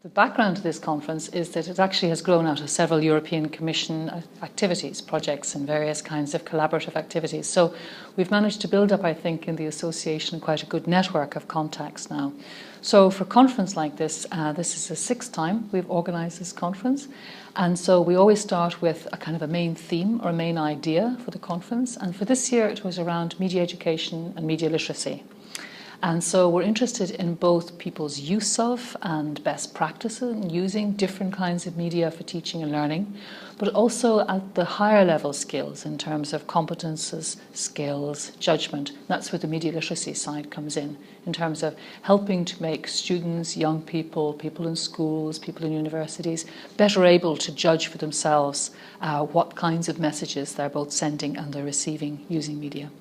The background to this conference is that it actually has grown out of several European Commission activities, projects and various kinds of collaborative activities. So we've managed to build up, I think, in the association quite a good network of contacts now. So for a conference like this, this is the 6th time we've organised this conference. And so we always start with a kind of a main theme or a main idea for the conference. And for this year, it was around media education and media literacy. And so we're interested in both people's use of and best practices in using different kinds of media for teaching and learning, but also at the higher level skills in terms of competences, skills, judgment. That's where the media literacy side comes in terms of helping to make students, young people, people in schools, people in universities, better able to judge for themselves what kinds of messages they're both sending and they're receiving using media.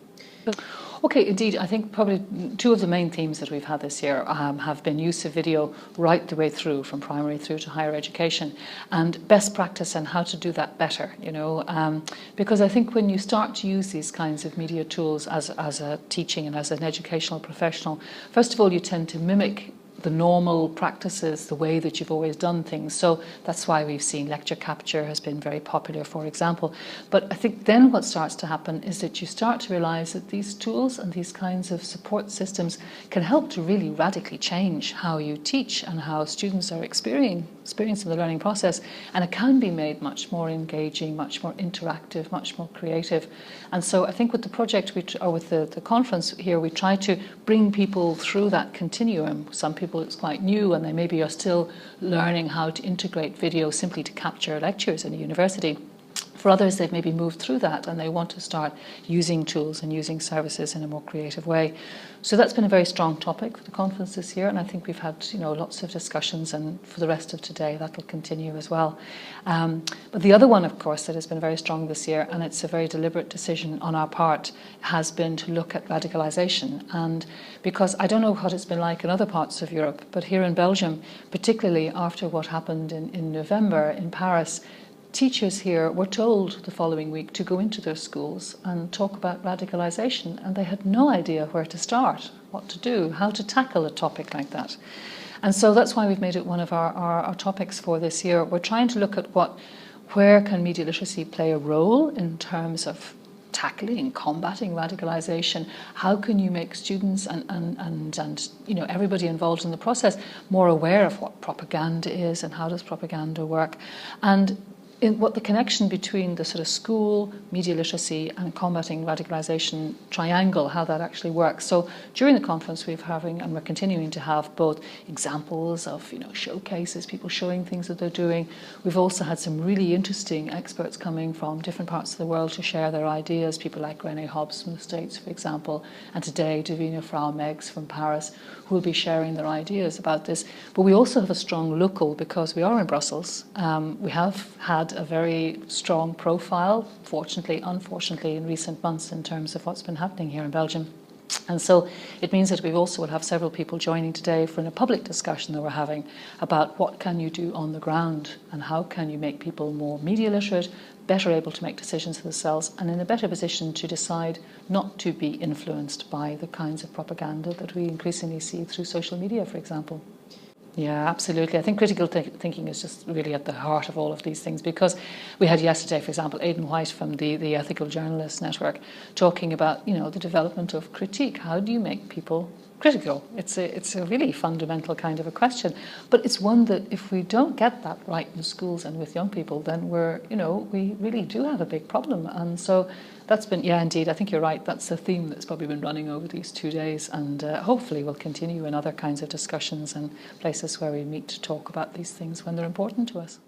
Okay, indeed, I think probably two of the main themes that we've had this year have been use of video right the way through, from primary through to higher education, and best practice and how to do that better, you know, because I think when you start to use these kinds of media tools as a teaching and as an educational professional, first of all, you tend to mimic the normal practices, the way that you've always done things. So that's why we've seen lecture capture has been very popular, for example. But I think then what starts to happen is that you start to realise that these tools and these kinds of support systems can help to really radically change how you teach and how students are experiencing the learning process. And it can be made much more engaging, much more interactive, much more creative. And so I think with the project, or with the conference here, we try to bring people through that continuum. Some people it's quite new and they maybe are still learning how to integrate video simply to capture lectures in a university. For others, they've maybe moved through that and they want to start using tools and using services in a more creative way. So that's been a very strong topic for the conference this year, and I think we've had, you know, lots of discussions, and for the rest of today that'll continue as well. But the other one, of course, that has been very strong this year, and it's a very deliberate decision on our part, has been to look at radicalisation. And because I don't know what it's been like in other parts of Europe, but here in Belgium, particularly after what happened in November in Paris, teachers here were told the following week to go into their schools and talk about radicalisation, and they had no idea where to start, what to do, how to tackle a topic like that. And so that's why we've made it one of our topics for this year. We're trying to look at where can media literacy play a role in terms of tackling and combating radicalisation. How can you make students and you know, everybody involved in the process more aware of what propaganda is and how does propaganda work, and in what the connection between the sort of school, media literacy and combating radicalisation triangle, how that actually works. So during the conference we're continuing to have both examples of, you know, showcases, people showing things that they're doing. We've also had some really interesting experts coming from different parts of the world to share their ideas, people like René Hobbs from the States, for example, and today Davina Frau-Meggs from Paris, who will be sharing their ideas about this. But we also have a strong local, because we are in Brussels. We have had a very strong profile, fortunately, unfortunately, in recent months in terms of what's been happening here in Belgium. And so it means that we also will have several people joining today for a public discussion that we're having about what can you do on the ground and how can you make people more media literate, better able to make decisions for themselves, and in a better position to decide not to be influenced by the kinds of propaganda that we increasingly see through social media, for example. Yeah, absolutely. I think critical thinking is just really at the heart of all of these things, because we had yesterday, for example, Aidan White from the Ethical Journalists Network talking about, you know, the development of critique. How do you make people critical? It's a really fundamental kind of a question, but it's one that if we don't get that right in schools and with young people, then we really do have a big problem. And so that's been, yeah, indeed, I think you're right. That's a theme that's probably been running over these 2 days, and hopefully will continue in other kinds of discussions and places where we meet to talk about these things when they're important to us.